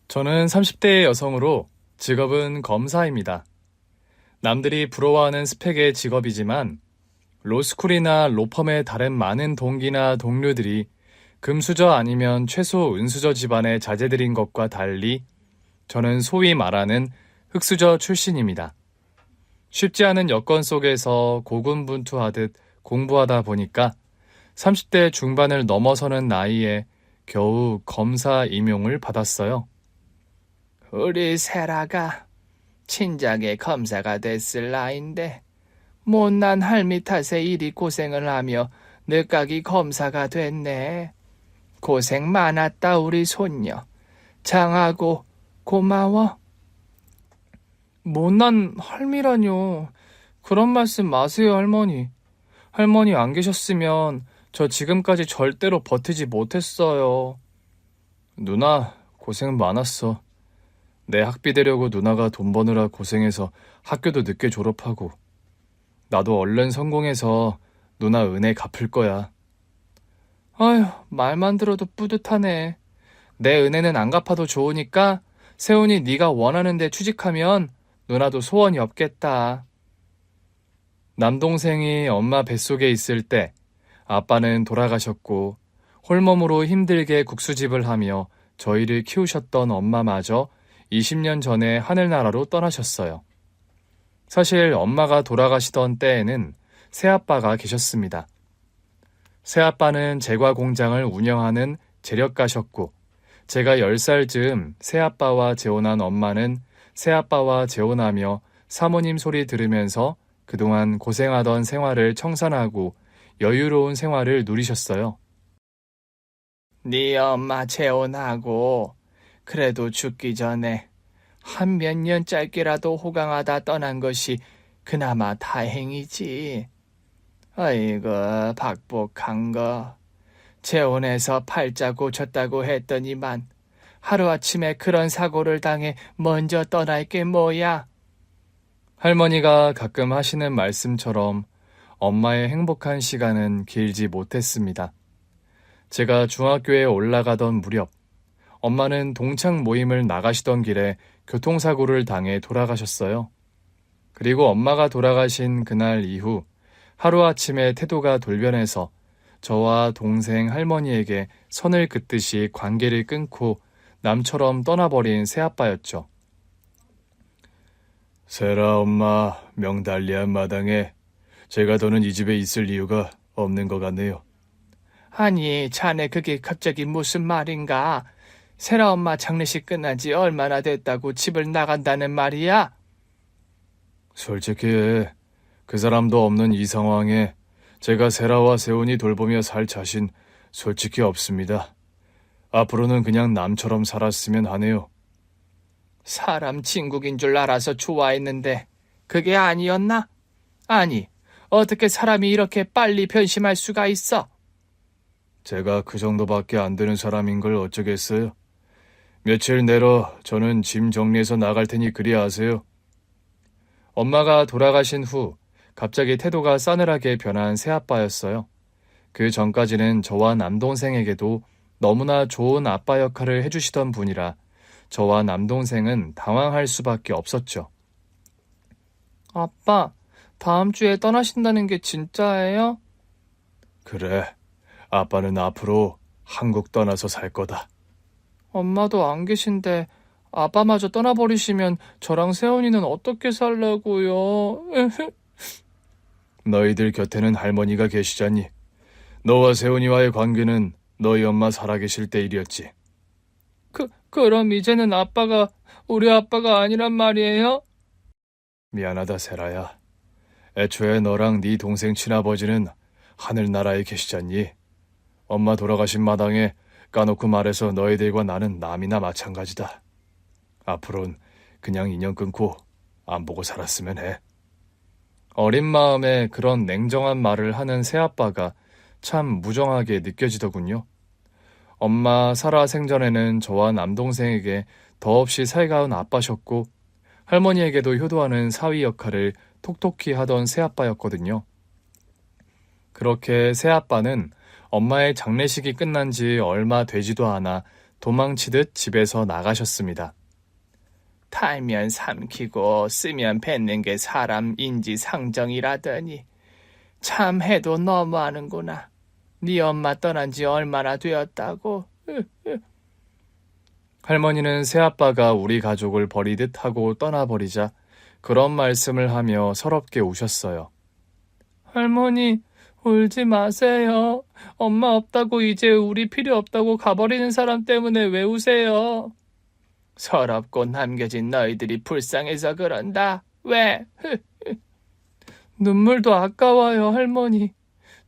저는 30대의 여성으로 직업은 검사입니다. 남들이 부러워하는 스펙의 직업이지만 로스쿨이나 로펌의 다른 많은 동기나 동료들이 금수저 아니면 최소 은수저 집안의 자제들인 것과 달리 저는 소위 말하는 흑수저 출신입니다. 쉽지 않은 여건 속에서 고군분투하듯 공부하다 보니까 30대 중반을 넘어서는 나이에 겨우 검사 임용을 받았어요. 우리 세라가 친작에 검사가 됐을 나인데 못난 할미 탓에 이리 고생을 하며 늦가기 검사가 됐네. 고생 많았다 우리 손녀. 장하고 고마워. 못난 할미라뇨. 그런 말씀 마세요, 할머니. 할머니 안 계셨으면 저 지금까지 절대로 버티지 못했어요. 누나, 고생 많았어. 내 학비 대려고 누나가 돈 버느라 고생해서 학교도 늦게 졸업하고 나도 얼른 성공해서 누나 은혜 갚을 거야. 아휴, 말만 들어도 뿌듯하네. 내 은혜는 안 갚아도 좋으니까 세훈이 네가 원하는 데 취직하면 누나도 소원이 없겠다. 남동생이 엄마 뱃속에 있을 때 아빠는 돌아가셨고 홀몸으로 힘들게 국수집을 하며 저희를 키우셨던 엄마마저 20년 전에 하늘나라로 떠나셨어요. 사실 엄마가 돌아가시던 때에는 새아빠가 계셨습니다. 새아빠는 제과 공장을 운영하는 재력가셨고 제가 10살 즈음 새아빠와 재혼한 엄마는 새아빠와 재혼하며 사모님 소리 들으면서 그동안 고생하던 생활을 청산하고 여유로운 생활을 누리셨어요. 네 엄마 재혼하고 그래도 죽기 전에 한 몇 년 짧게라도 호강하다 떠난 것이 그나마 다행이지. 아이고 박복한 거. 재혼해서 팔자 고쳤다고 했더니만 하루아침에 그런 사고를 당해 먼저 떠날 게 뭐야. 할머니가 가끔 하시는 말씀처럼 엄마의 행복한 시간은 길지 못했습니다. 제가 중학교에 올라가던 무렵 엄마는 동창 모임을 나가시던 길에 교통사고를 당해 돌아가셨어요. 그리고 엄마가 돌아가신 그날 이후 하루아침에 태도가 돌변해서 저와 동생 할머니에게 선을 긋듯이 관계를 끊고 남처럼 떠나버린 새아빠였죠. 세라 엄마 명달리한 마당에 제가 더는 이 집에 있을 이유가 없는 것 같네요. 아니 자네 그게 갑자기 무슨 말인가. 세라 엄마 장례식 끝난 지 얼마나 됐다고 집을 나간다는 말이야? 솔직히 그 사람도 없는 이 상황에 제가 세라와 세훈이 돌보며 살 자신 솔직히 없습니다. 앞으로는 그냥 남처럼 살았으면 하네요. 사람 친국인 줄 알아서 좋아했는데 그게 아니었나? 아니, 어떻게 사람이 이렇게 빨리 변심할 수가 있어? 제가 그 정도밖에 안 되는 사람인 걸 어쩌겠어요. 며칠 내로 저는 짐 정리해서 나갈 테니 그리 아세요. 엄마가 돌아가신 후 갑자기 태도가 싸늘하게 변한 새아빠였어요. 그 전까지는 저와 남동생에게도 너무나 좋은 아빠 역할을 해주시던 분이라 저와 남동생은 당황할 수밖에 없었죠. 아빠, 다음 주에 떠나신다는 게 진짜예요? 그래, 아빠는 앞으로 한국 떠나서 살 거다. 엄마도 안 계신데 아빠마저 떠나버리시면 저랑 세훈이는 어떻게 살라고요? 너희들 곁에는 할머니가 계시자니 너와 세훈이와의 관계는 너희 엄마 살아계실 때 일이었지. 그럼 이제는 아빠가 우리 아빠가 아니란 말이에요? 미안하다 세라야. 애초에 너랑 네 동생 친아버지는 하늘나라에 계시잖니. 엄마 돌아가신 마당에 까놓고 말해서 너희들과 나는 남이나 마찬가지다. 앞으론 그냥 인연 끊고 안 보고 살았으면 해. 어린 마음에 그런 냉정한 말을 하는 새아빠가 참 무정하게 느껴지더군요. 엄마 살아 생전에는 저와 남동생에게 더없이 살가운 아빠셨고 할머니에게도 효도하는 사위 역할을 톡톡히 하던 새아빠였거든요. 그렇게 새아빠는 엄마의 장례식이 끝난 지 얼마 되지도 않아 도망치듯 집에서 나가셨습니다. 탈면 삼키고 쓰면 뱉는 게 사람 인지상정이라더니 참 해도 너무하는구나. 네 엄마 떠난 지 얼마나 되었다고. 할머니는 새아빠가 우리 가족을 버리듯 하고 떠나버리자 그런 말씀을 하며 서럽게 우셨어요. 할머니, 울지 마세요. 엄마 없다고 이제 우리 필요 없다고 가버리는 사람 때문에 왜 우세요? 서럽고 남겨진 너희들이 불쌍해서 그런다. 왜? 눈물도 아까워요, 할머니.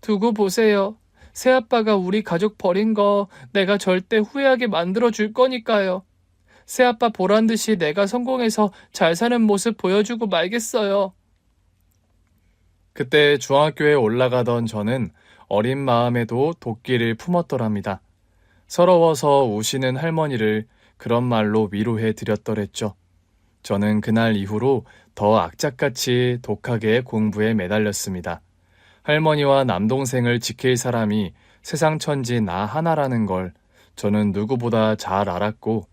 두고 보세요. 새아빠가 우리 가족 버린 거 내가 절대 후회하게 만들어 줄 거니까요. 새아빠 보란 듯이 내가 성공해서 잘 사는 모습 보여주고 말겠어요. 그때 중학교에 올라가던 저는 어린 마음에도 도끼를 품었더랍니다. 서러워서 우시는 할머니를 그런 말로 위로해 드렸더랬죠. 저는 그날 이후로 더 악착같이 독하게 공부에 매달렸습니다. 할머니와 남동생을 지킬 사람이 세상 천지 나 하나라는 걸 저는 누구보다 잘 알았고,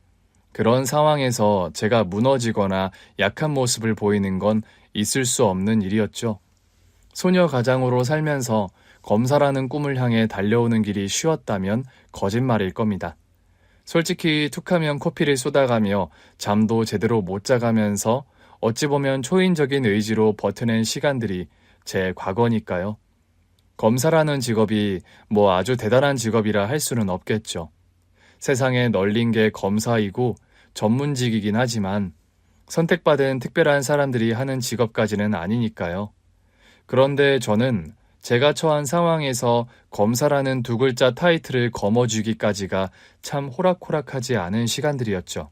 그런 상황에서 제가 무너지거나 약한 모습을 보이는 건 있을 수 없는 일이었죠. 소녀 가장으로 살면서 검사라는 꿈을 향해 달려오는 길이 쉬웠다면 거짓말일 겁니다. 솔직히 툭하면 코피를 쏟아가며 잠도 제대로 못 자가면서 어찌 보면 초인적인 의지로 버텨낸 시간들이 제 과거니까요. 검사라는 직업이 뭐 아주 대단한 직업이라 할 수는 없겠죠. 세상에 널린 게 검사이고 전문직이긴 하지만 선택받은 특별한 사람들이 하는 직업까지는 아니니까요. 그런데 저는 제가 처한 상황에서 검사라는 두 글자 타이틀을 거머쥐기까지가 참 호락호락하지 않은 시간들이었죠.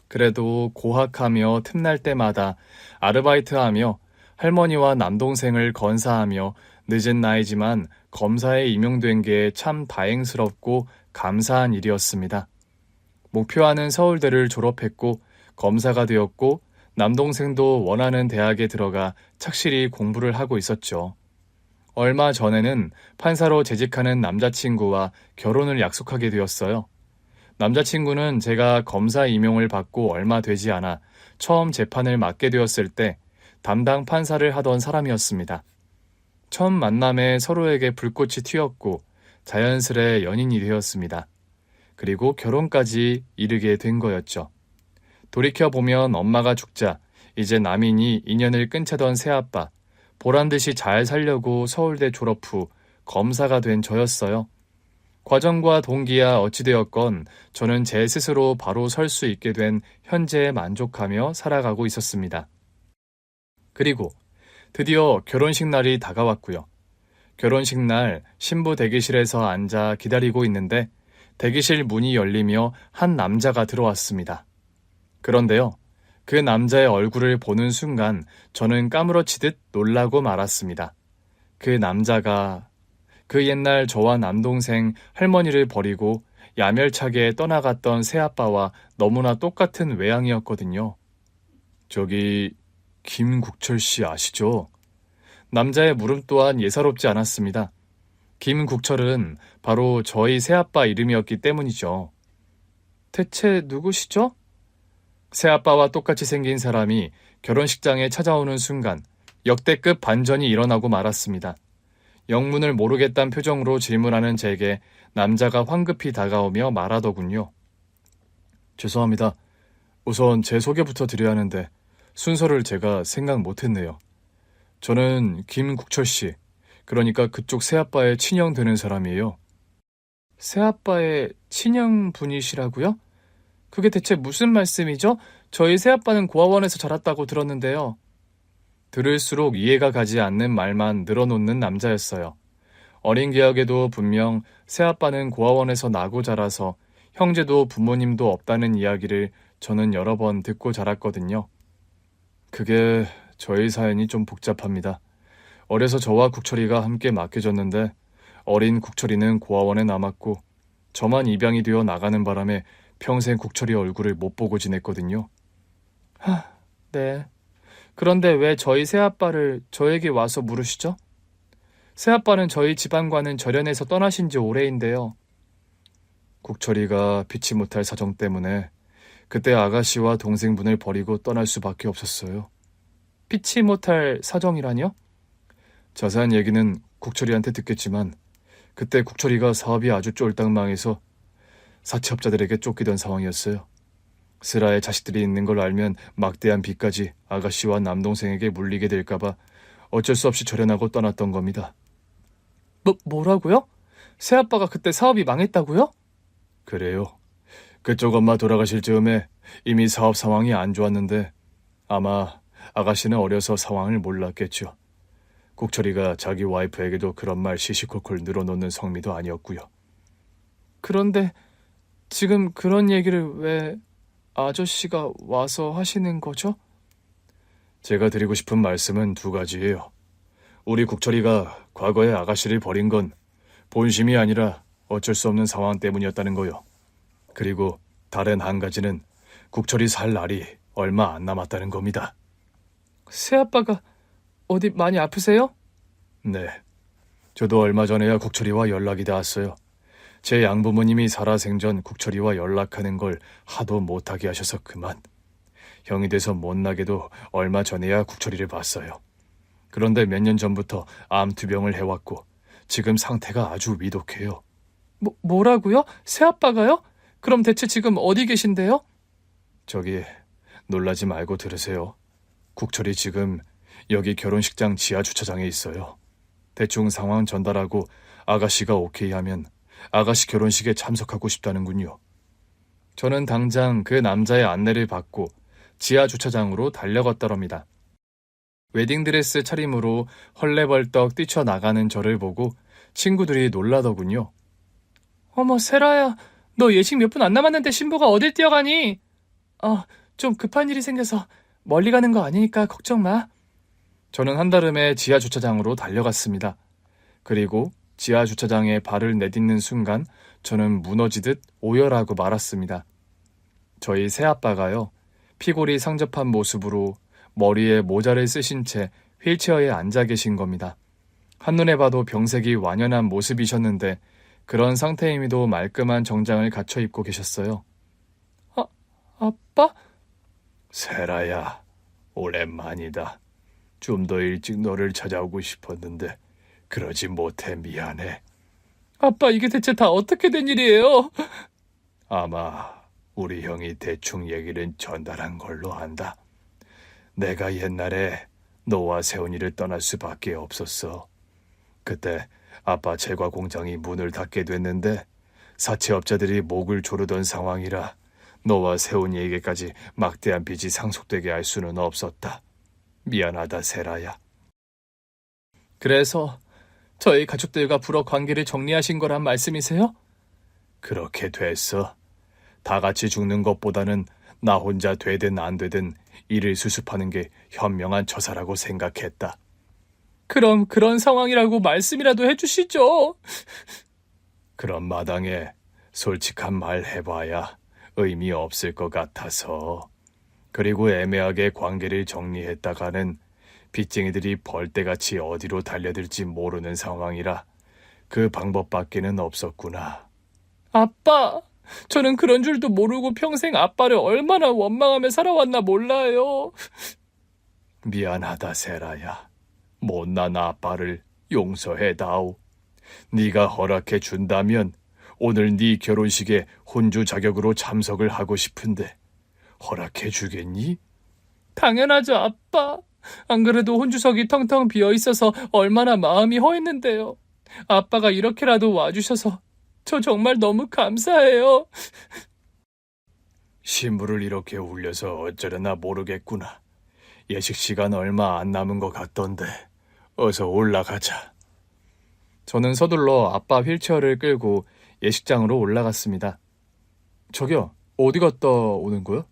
그래도 고학하며 틈날 때마다 아르바이트하며 할머니와 남동생을 건사하며 늦은 나이지만 검사에 임용된 게 참 다행스럽고 감사한 일이었습니다. 목표하는 서울대를 졸업했고 검사가 되었고 남동생도 원하는 대학에 들어가 착실히 공부를 하고 있었죠. 얼마 전에는 판사로 재직하는 남자친구와 결혼을 약속하게 되었어요. 남자친구는 제가 검사 임용을 받고 얼마 되지 않아 처음 재판을 맡게 되었을 때 담당 판사를 하던 사람이었습니다. 처음 만남에 서로에게 불꽃이 튀었고 자연스레 연인이 되었습니다. 그리고 결혼까지 이르게 된 거였죠. 돌이켜보면 엄마가 죽자 이제 남인이 인연을 끊자던 새아빠, 보란듯이 잘 살려고 서울대 졸업 후 검사가 된 저였어요. 과정과 동기야 어찌되었건 저는 제 스스로 바로 설 수 있게 된 현재에 만족하며 살아가고 있었습니다. 그리고 드디어 결혼식 날이 다가왔고요. 결혼식 날 신부 대기실에서 앉아 기다리고 있는데 대기실 문이 열리며 한 남자가 들어왔습니다. 그런데요, 그 남자의 얼굴을 보는 순간 저는 까무러치듯 놀라고 말았습니다. 그 남자가 그 옛날 저와 남동생 할머니를 버리고 야멸차게 떠나갔던 새아빠와 너무나 똑같은 외양이었거든요. 저기 김국철 씨 아시죠? 남자의 물음 또한 예사롭지 않았습니다. 김국철은 바로 저희 새아빠 이름이었기 때문이죠. 대체 누구시죠? 새아빠와 똑같이 생긴 사람이 결혼식장에 찾아오는 순간 역대급 반전이 일어나고 말았습니다. 영문을 모르겠다는 표정으로 질문하는 제게 남자가 황급히 다가오며 말하더군요. 죄송합니다. 우선 제 소개부터 드려야 하는데 순서를 제가 생각 못했네요. 저는 김국철 씨, 그러니까 그쪽 새아빠의 친형 되는 사람이에요. 새아빠의 친형분이시라고요? 그게 대체 무슨 말씀이죠? 저희 새아빠는 고아원에서 자랐다고 들었는데요. 들을수록 이해가 가지 않는 말만 늘어놓는 남자였어요. 어린 기억에도 분명 새아빠는 고아원에서 나고 자라서 형제도 부모님도 없다는 이야기를 저는 여러 번 듣고 자랐거든요. 그게 저희 사연이 좀 복잡합니다. 어려서 저와 국철이가 함께 맡겨졌는데 어린 국철이는 고아원에 남았고 저만 입양이 되어 나가는 바람에 평생 국철이 얼굴을 못 보고 지냈거든요. 네. 그런데 왜 저희 새아빠를 저에게 와서 물으시죠? 새아빠는 저희 집안과는 절연해서 떠나신 지 오래인데요. 국철이가 피치 못할 사정 때문에 그때 아가씨와 동생분을 버리고 떠날 수밖에 없었어요. 피치 못할 사정이라뇨? 자세한 얘기는 국철이한테 듣겠지만 그때 국철이가 사업이 아주 쫄딱 망해서 사채업자들에게 쫓기던 상황이었어요. 슬아의 자식들이 있는 걸 알면 막대한 빚까지 아가씨와 남동생에게 물리게 될까봐 어쩔 수 없이 절연하고 떠났던 겁니다. 뭐라고요? 새아빠가 그때 사업이 망했다고요? 그래요. 그쪽 엄마 돌아가실 즈음에 이미 사업 상황이 안 좋았는데 아마 아가씨는 어려서 상황을 몰랐겠죠. 국철이가 자기 와이프에게도 그런 말 시시콜콜 늘어놓는 성미도 아니었고요. 그런데 지금 그런 얘기를 왜 아저씨가 와서 하시는 거죠? 제가 드리고 싶은 말씀은 두 가지예요. 우리 국철이가 과거에 아가씨를 버린 건 본심이 아니라 어쩔 수 없는 상황 때문이었다는 거요. 그리고 다른 한 가지는 국철이 살 날이 얼마 안 남았다는 겁니다. 새아빠가 어디 많이 아프세요? 네. 저도 얼마 전에야 국철이와 연락이 닿았어요. 제 양부모님이 살아생전 국철이와 연락하는 걸 하도 못하게 하셔서 그만. 형이 돼서 못나게도 얼마 전에야 국철이를 봤어요. 그런데 몇 년 전부터 암투병을 해왔고 지금 상태가 아주 위독해요. 뭐라고요? 새아빠가요? 그럼 대체 지금 어디 계신데요? 저기 놀라지 말고 들으세요. 국철이 지금 여기 결혼식장 지하 주차장에 있어요. 대충 상황 전달하고 아가씨가 오케이 하면 아가씨 결혼식에 참석하고 싶다는군요. 저는 당장 그 남자의 안내를 받고 지하 주차장으로 달려갔더랍니다. 웨딩드레스 차림으로 헐레벌떡 뛰쳐나가는 저를 보고 친구들이 놀라더군요. 어머, 세라야, 너 예식 몇 분 안 남았는데 신부가 어딜 뛰어가니? 좀 급한 일이 생겨서 멀리 가는 거 아니니까 걱정 마. 저는 한달음에 지하 주차장으로 달려갔습니다. 그리고 지하 주차장에 발을 내딛는 순간 저는 무너지듯 오열하고 말았습니다. 저희 새아빠가요, 피골이 상접한 모습으로 머리에 모자를 쓰신 채 휠체어에 앉아 계신 겁니다. 한눈에 봐도 병색이 완연한 모습이셨는데 그런 상태임에도 말끔한 정장을 갖춰 입고 계셨어요. 아빠? 세라야, 오랜만이다. 좀 더 일찍 너를 찾아오고 싶었는데 그러지 못해 미안해. 아빠, 이게 대체 다 어떻게 된 일이에요? 아마 우리 형이 대충 얘기는 전달한 걸로 안다. 내가 옛날에 너와 세훈이를 떠날 수밖에 없었어. 그때 아빠 제과 공장이 문을 닫게 됐는데 사채업자들이 목을 조르던 상황이라 너와 세훈이에게까지 막대한 빚이 상속되게 할 수는 없었다. 미안하다, 세라야. 그래서 저희 가족들과 불어 관계를 정리하신 거란 말씀이세요? 그렇게 됐어. 다 같이 죽는 것보다는 나 혼자 되든 안 되든 일을 수습하는 게 현명한 처사라고 생각했다. 그럼 그런 상황이라고 말씀이라도 해주시죠. 그런 마당에 솔직한 말 해봐야 의미 없을 것 같아서. 그리고 애매하게 관계를 정리했다가는 빚쟁이들이 벌떼같이 어디로 달려들지 모르는 상황이라 그 방법밖에는 없었구나. 아빠, 저는 그런 줄도 모르고 평생 아빠를 얼마나 원망하며 살아왔나 몰라요. 미안하다, 세라야. 못난 아빠를 용서해다오. 네가 허락해 준다면 오늘 네 결혼식에 혼주 자격으로 참석을 하고 싶은데 허락해 주겠니? 당연하죠, 아빠. 안 그래도 혼주석이 텅텅 비어 있어서 얼마나 마음이 허했는데요. 아빠가 이렇게라도 와주셔서 저 정말 너무 감사해요. 신부를 이렇게 울려서 어쩌려나 모르겠구나. 예식 시간 얼마 안 남은 것 같던데 어서 올라가자. 저는 서둘러 아빠 휠체어를 끌고 예식장으로 올라갔습니다. 저기요, 어디 갔다 오는 거야?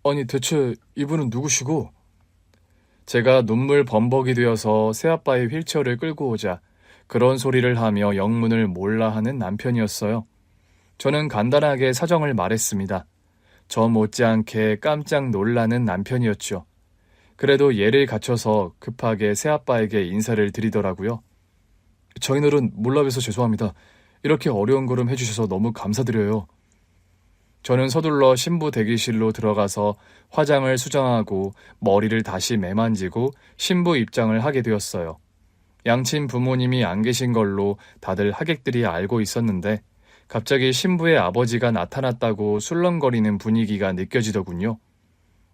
아니 대체 이분은 누구시고? 제가 눈물 범벅이 되어서 새아빠의 휠체어를 끌고 오자 그런 소리를 하며 영문을 몰라 하는 남편이었어요. 저는 간단하게 사정을 말했습니다. 저 못지않게 깜짝 놀라는 남편이었죠. 그래도 예를 갖춰서 급하게 새아빠에게 인사를 드리더라고요. 저희들은 몰라 뵈서 죄송합니다. 이렇게 어려운 걸음 해주셔서 너무 감사드려요. 저는 서둘러 신부 대기실로 들어가서 화장을 수정하고 머리를 다시 매만지고 신부 입장을 하게 되었어요. 양친 부모님이 안 계신 걸로 다들 하객들이 알고 있었는데 갑자기 신부의 아버지가 나타났다고 술렁거리는 분위기가 느껴지더군요.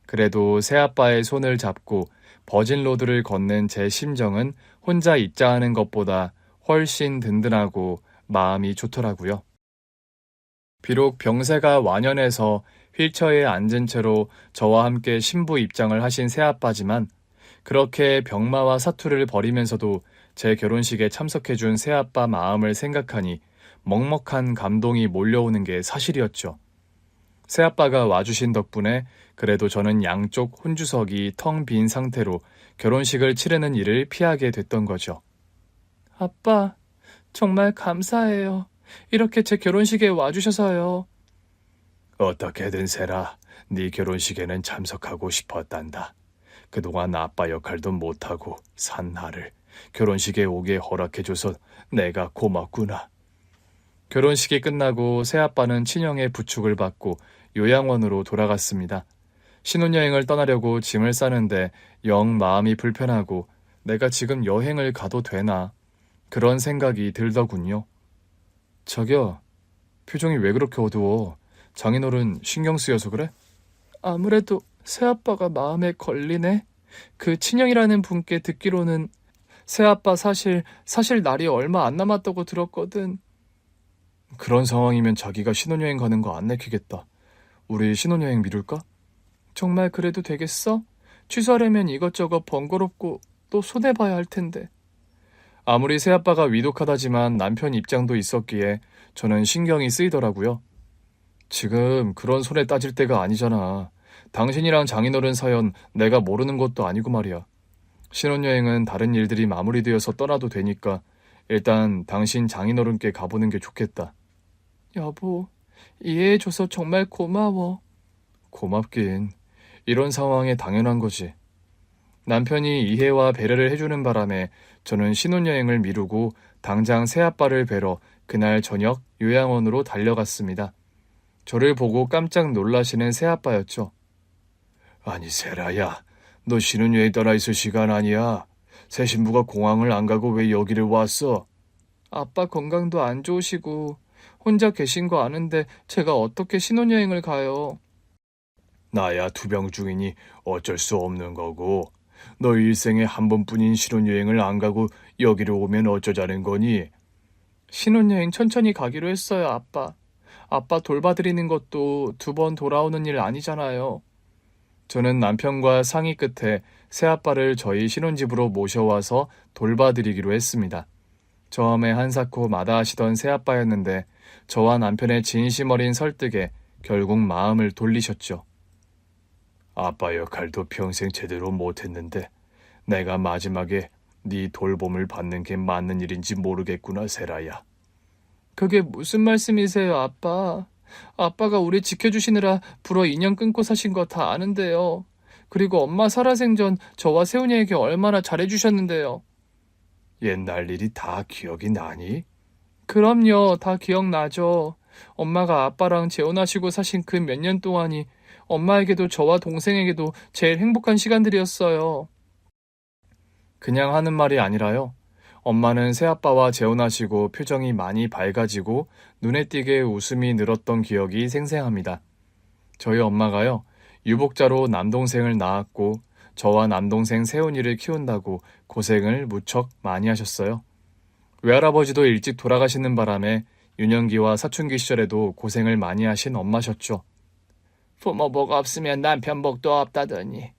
그래도 새아빠의 손을 잡고 버진로드를 걷는 제 심정은 혼자 입장하는 것보다 훨씬 든든하고 마음이 좋더라고요. 비록 병세가 완연해서 휠체어에 앉은 채로 저와 함께 신부 입장을 하신 새아빠지만 그렇게 병마와 사투를 벌이면서도 제 결혼식에 참석해준 새아빠 마음을 생각하니 먹먹한 감동이 몰려오는 게 사실이었죠. 새아빠가 와주신 덕분에 그래도 저는 양쪽 혼주석이 텅 빈 상태로 결혼식을 치르는 일을 피하게 됐던 거죠. 아빠, 정말 감사해요. 이렇게 제 결혼식에 와주셔서요. 어떻게든 세라, 네 결혼식에는 참석하고 싶었단다. 그동안 아빠 역할도 못하고 산 나를 결혼식에 오게 허락해줘서 내가 고맙구나. 결혼식이 끝나고 새아빠는 친형의 부축을 받고 요양원으로 돌아갔습니다. 신혼여행을 떠나려고 짐을 싸는데 영 마음이 불편하고 내가 지금 여행을 가도 되나 그런 생각이 들더군요. 자기야, 표정이 왜 그렇게 어두워? 장인어른 신경 쓰여서 그래? 아무래도 새아빠가 마음에 걸리네. 그 친형이라는 분께 듣기로는 새아빠 사실 날이 얼마 안 남았다고 들었거든. 그런 상황이면 자기가 신혼여행 가는 거 안 내키겠다. 우리 신혼여행 미룰까? 정말 그래도 되겠어? 취소하려면 이것저것 번거롭고 또 손해봐야 할 텐데. 아무리 새아빠가 위독하다지만 남편 입장도 있었기에 저는 신경이 쓰이더라고요. 지금 그런 손에 따질 때가 아니잖아. 당신이랑 장인어른 사연 내가 모르는 것도 아니고 말이야. 신혼여행은 다른 일들이 마무리되어서 떠나도 되니까 일단 당신 장인어른께 가보는 게 좋겠다. 여보, 이해해줘서 정말 고마워. 고맙긴. 이런 상황에 당연한 거지. 남편이 이해와 배려를 해주는 바람에 저는 신혼여행을 미루고 당장 새아빠를 뵈러 그날 저녁 요양원으로 달려갔습니다. 저를 보고 깜짝 놀라시는 새아빠였죠. 아니 세라야, 너 신혼여행 떠나 있을 시간 아니야. 새 신부가 공항을 안 가고 왜 여기를 왔어? 아빠 건강도 안 좋으시고 혼자 계신 거 아는데 제가 어떻게 신혼여행을 가요? 나야 투병 중이니 어쩔 수 없는 거고. 너 일생에 한 번뿐인 신혼여행을 안 가고 여기로 오면 어쩌자는 거니? 신혼여행 천천히 가기로 했어요, 아빠. 아빠 돌봐드리는 것도 2번 돌아오는 일 아니잖아요. 저는 남편과 상의 끝에 새아빠를 저희 신혼집으로 모셔와서 돌봐드리기로 했습니다. 처음에 한사코 마다하시던 새아빠였는데 저와 남편의 진심 어린 설득에 결국 마음을 돌리셨죠. 아빠 역할도 평생 제대로 못했는데 내가 마지막에 네 돌봄을 받는 게 맞는 일인지 모르겠구나, 세라야. 그게 무슨 말씀이세요, 아빠? 아빠가 우리 지켜주시느라 불어 인연 끊고 사신 거 다 아는데요. 그리고 엄마 살아생전 저와 세훈이에게 얼마나 잘해주셨는데요. 옛날 일이 다 기억이 나니? 그럼요, 다 기억나죠. 엄마가 아빠랑 재혼하시고 사신 그 몇 년 동안이 엄마에게도 저와 동생에게도 제일 행복한 시간들이었어요. 그냥 하는 말이 아니라요. 엄마는 새아빠와 재혼하시고 표정이 많이 밝아지고 눈에 띄게 웃음이 늘었던 기억이 생생합니다. 저희 엄마가요, 유복자로 남동생을 낳았고 저와 남동생 세훈이를 키운다고 고생을 무척 많이 하셨어요. 외할아버지도 일찍 돌아가시는 바람에 유년기와 사춘기 시절에도 고생을 많이 하신 엄마셨죠. 부모 복 없으면 남편 복도 없다더니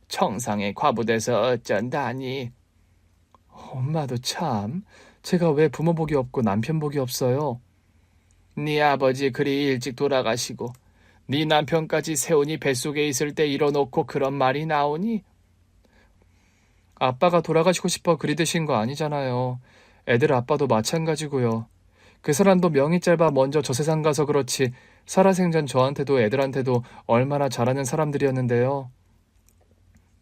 청상에 과부돼서 어쩐다니. 엄마도 참, 제가 왜 부모 복이 없고 남편 복이 없어요? 네 아버지 그리 일찍 돌아가시고 네 남편까지 세훈이 뱃속에 있을 때 이뤄놓고 그런 말이 나오니? 아빠가 돌아가시고 싶어 그리 드신 거 아니잖아요. 애들 아빠도 마찬가지고요. 그 사람도 명이 짧아 먼저 저 세상 가서 그렇지 살아생전 저한테도 애들한테도 얼마나 잘하는 사람들이었는데요.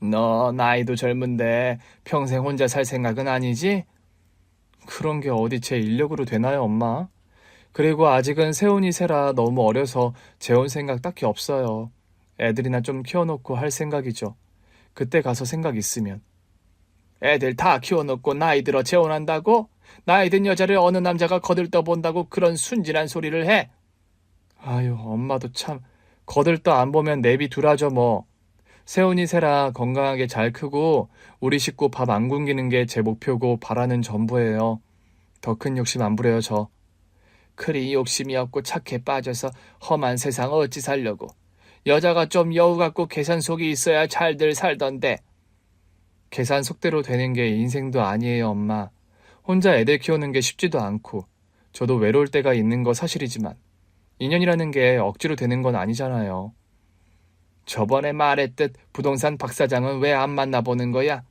너 나이도 젊은데 평생 혼자 살 생각은 아니지? 그런 게 어디 제 인력으로 되나요, 엄마? 그리고 아직은 세훈이 세라 너무 어려서 재혼 생각 딱히 없어요. 애들이나 좀 키워놓고 할 생각이죠. 그때 가서 생각 있으면. 애들 다 키워놓고 나이 들어 재혼한다고? 나이 든 여자를 어느 남자가 거들떠본다고 그런 순진한 소리를 해? 아유, 엄마도 참. 거들떠 안 보면 내비 두라죠 뭐. 세훈이 세라 건강하게 잘 크고 우리 식구 밥 안 굶기는 게 제 목표고 바라는 전부예요. 더 큰 욕심 안 부려요 저. 그리 욕심이 없고 착해 빠져서 험한 세상 어찌 살려고. 여자가 좀 여우 같고 계산 속이 있어야 잘들 살던데. 계산 속대로 되는 게 인생도 아니에요 엄마. 혼자 애들 키우는 게 쉽지도 않고 저도 외로울 때가 있는 거 사실이지만 인연이라는 게 억지로 되는 건 아니잖아요. 저번에 말했듯 부동산 박 사장은 왜 안 만나보는 거야?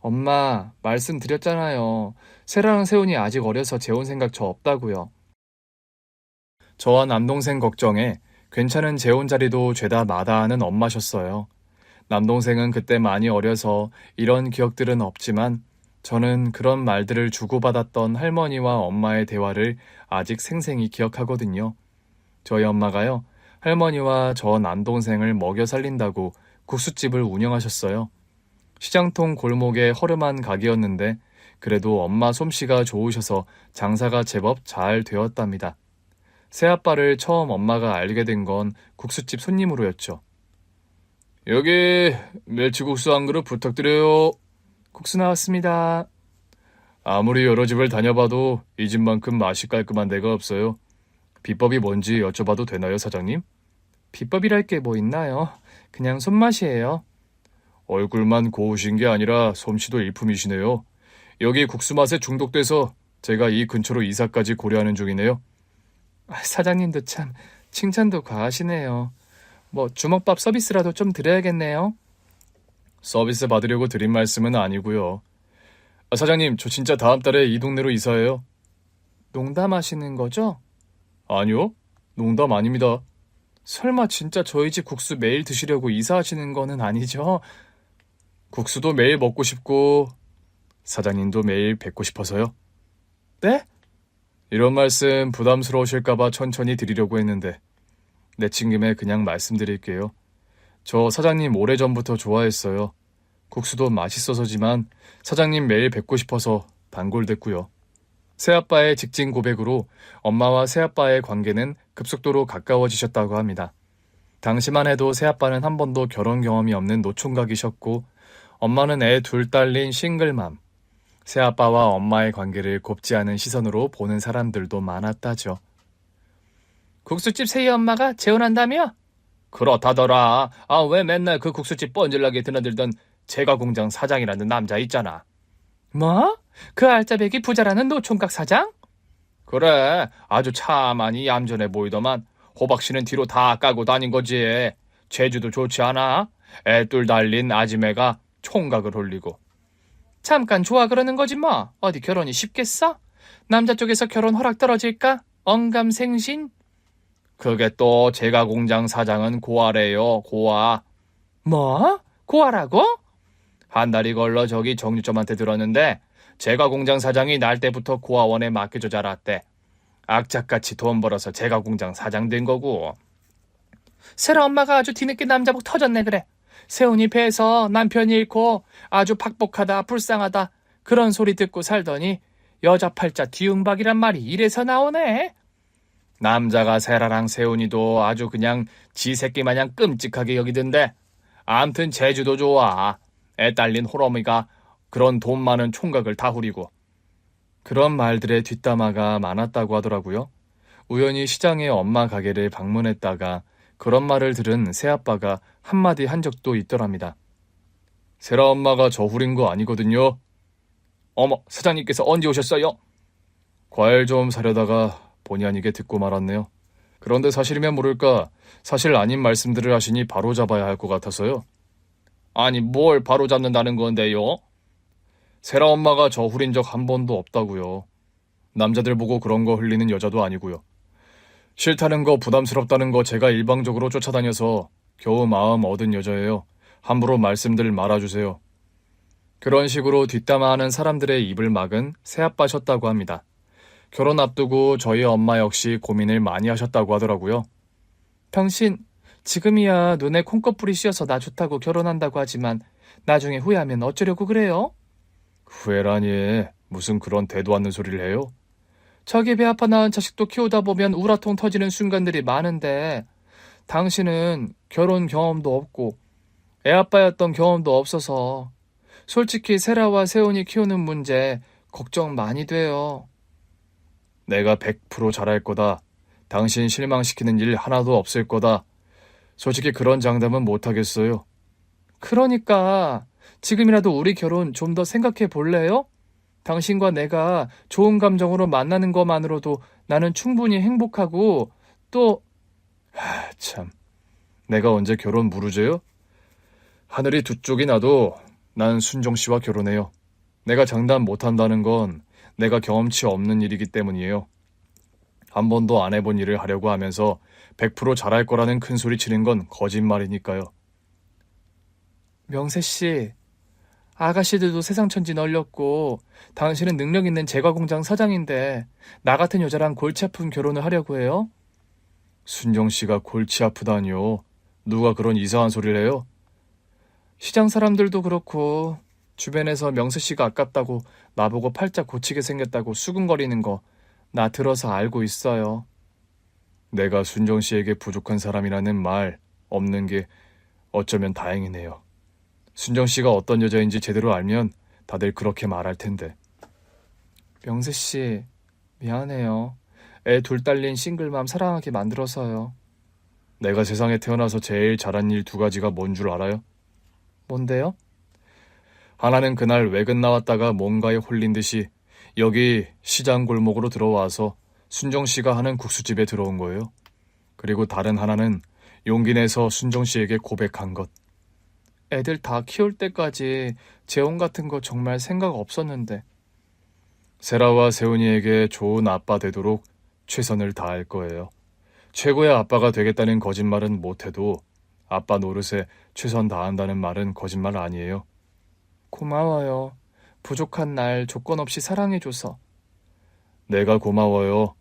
엄마, 말씀드렸잖아요. 세라랑 세훈이 아직 어려서 재혼 생각 저 없다고요. 저와 남동생 걱정에 괜찮은 재혼 자리도 죄다 마다하는 엄마셨어요. 남동생은 그때 많이 어려서 이런 기억들은 없지만 저는 그런 말들을 주고받았던 할머니와 엄마의 대화를 아직 생생히 기억하거든요. 저희 엄마가요, 할머니와 저 남동생을 먹여 살린다고 국수집을 운영하셨어요. 시장통 골목의 허름한 가게였는데 그래도 엄마 솜씨가 좋으셔서 장사가 제법 잘 되었답니다. 새아빠를 처음 엄마가 알게 된 건 국수집 손님으로였죠. 여기 멸치국수 한 그릇 부탁드려요. 국수 나왔습니다. 아무리 여러 집을 다녀봐도 이 집만큼 맛이 깔끔한 데가 없어요. 비법이 뭔지 여쭤봐도 되나요, 사장님? 비법이랄 게 뭐 있나요? 그냥 손맛이에요. 얼굴만 고우신 게 아니라 솜씨도 일품이시네요. 여기 국수 맛에 중독돼서 제가 이 근처로 이사까지 고려하는 중이네요. 사장님도 참 칭찬도 과하시네요. 뭐 주먹밥 서비스라도 좀 드려야겠네요. 서비스 받으려고 드린 말씀은 아니고요. 사장님, 저 진짜 다음 달에 이 동네로 이사해요. 농담하시는 거죠? 아니요, 농담 아닙니다. 설마 진짜 저희 집 국수 매일 드시려고 이사하시는 거는 아니죠? 국수도 매일 먹고 싶고 사장님도 매일 뵙고 싶어서요. 네? 이런 말씀 부담스러우실까봐 천천히 드리려고 했는데 내친 김에 그냥 말씀드릴게요. 저 사장님 오래전부터 좋아했어요. 국수도 맛있어서지만 사장님 매일 뵙고 싶어서 단골됐고요. 새아빠의 직진 고백으로 엄마와 새아빠의 관계는 급속도로 가까워지셨다고 합니다. 당시만 해도 새아빠는 한 번도 결혼 경험이 없는 노총각이셨고 엄마는 애 둘 딸린 싱글맘. 새아빠와 엄마의 관계를 곱지 않은 시선으로 보는 사람들도 많았다죠. 국수집 새이 엄마가 재혼한다며? 그렇다더라. 왜 맨날 그 국수집 뻔질나게 드나들던 제과공장 사장이라는 남자 있잖아. 뭐? 그 알짜배기 부자라는 노총각 사장? 그래, 아주 차만이 얌전해 보이더만 호박씨는 뒤로 다 까고 다닌 거지. 제주도 좋지 않아? 애둘 달린 아지매가 총각을 홀리고. 잠깐 좋아 그러는 거지 뭐. 어디 결혼이 쉽겠어? 남자 쪽에서 결혼 허락 떨어질까? 언감생신? 그게 또 제과공장 사장은 고아래요, 고아. 뭐? 고아라고? 한 달이 걸러 저기 정육점한테 들었는데 제과공장 사장이 날 때부터 고아원에 맡겨줘 자랐대. 악착같이 돈 벌어서 제과공장 사장 된 거고. 세라 엄마가 아주 뒤늦게 남자복 터졌네 그래. 세훈이 배에서 남편이 잃고 아주 박복하다 불쌍하다 그런 소리 듣고 살더니 여자 팔자 뒤응박이란 말이 이래서 나오네. 남자가 세라랑 세훈이도 아주 그냥 지 새끼 마냥 끔찍하게 여기던데. 암튼 제주도 좋아. 애 딸린 호러미가 그런 돈 많은 총각을 다 후리고. 그런 말들의 뒷담화가 많았다고 하더라고요. 우연히 시장에 엄마 가게를 방문했다가 그런 말을 들은 새아빠가 한마디 한 적도 있더랍니다. 세라 엄마가 저 후린 거 아니거든요. 어머, 사장님께서 언제 오셨어요? 과일 좀 사려다가 본의 아니게 듣고 말았네요. 그런데 사실이면 모를까 사실 아닌 말씀들을 하시니 바로 잡아야 할 것 같아서요. 아니 뭘 바로 잡는다는 건데요? 세라 엄마가 저 후린 적 한 번도 없다고요. 남자들 보고 그런 거 흘리는 여자도 아니고요. 싫다는 거 부담스럽다는 거 제가 일방적으로 쫓아다녀서 겨우 마음 얻은 여자예요. 함부로 말씀들 말아주세요. 그런 식으로 뒷담화하는 사람들의 입을 막은 새아빠셨다고 합니다. 결혼 앞두고 저희 엄마 역시 고민을 많이 하셨다고 하더라고요. 당신 지금이야 눈에 콩깍불이 씌어서 나 좋다고 결혼한다고 하지만 나중에 후회하면 어쩌려고 그래요? 후회라니 무슨 그런 대도 않는 소리를 해요? 자기 배 아파 낳은 자식도 키우다 보면 우라통 터지는 순간들이 많은데 당신은 결혼 경험도 없고 애 아빠였던 경험도 없어서 솔직히 세라와 세훈이 키우는 문제 걱정 많이 돼요. 내가 100% 잘할 거다. 당신 실망시키는 일 하나도 없을 거다. 솔직히 그런 장담은 못하겠어요. 그러니까 지금이라도 우리 결혼 좀 더 생각해 볼래요? 당신과 내가 좋은 감정으로 만나는 것만으로도 나는 충분히 행복하고 또 참, 내가 언제 결혼 무르죄요? 하늘이 두 쪽이 나도 난 순정 씨와 결혼해요. 내가 장담 못한다는 건 내가 경험치 없는 일이기 때문이에요. 한 번도 안 해본 일을 하려고 하면서 100% 잘할 거라는 큰 소리 치는 건 거짓말이니까요. 명세 씨, 아가씨들도 세상 천지 널렸고 당신은 능력 있는 제과 공장 사장인데 나 같은 여자랑 골치 아픈 결혼을 하려고 해요? 순정 씨가 골치 아프다니요. 누가 그런 이상한 소리를 해요? 시장 사람들도 그렇고 주변에서 명세 씨가 아깝다고 나보고 팔자 고치게 생겼다고 수근거리는 거 나 들어서 알고 있어요. 내가 순정 씨에게 부족한 사람이라는 말 없는 게 어쩌면 다행이네요. 순정 씨가 어떤 여자인지 제대로 알면 다들 그렇게 말할 텐데. 명세 씨, 미안해요. 애 둘 딸린 싱글맘 사랑하게 만들어서요. 내가 세상에 태어나서 제일 잘한 일 두 가지가 뭔 줄 알아요? 뭔데요? 하나는 그날 외근 나왔다가 뭔가에 홀린 듯이 여기 시장 골목으로 들어와서 순정 씨가 하는 국수집에 들어온 거예요. 그리고 다른 하나는 용기 내서 순정 씨에게 고백한 것. 애들 다 키울 때까지 재혼 같은 거 정말 생각 없었는데. 세라와 세훈이에게 좋은 아빠 되도록 최선을 다할 거예요. 최고의 아빠가 되겠다는 거짓말은 못해도 아빠 노릇에 최선 다한다는 말은 거짓말 아니에요. 고마워요. 부족한 날 조건 없이 사랑해줘서. 내가 고마워요.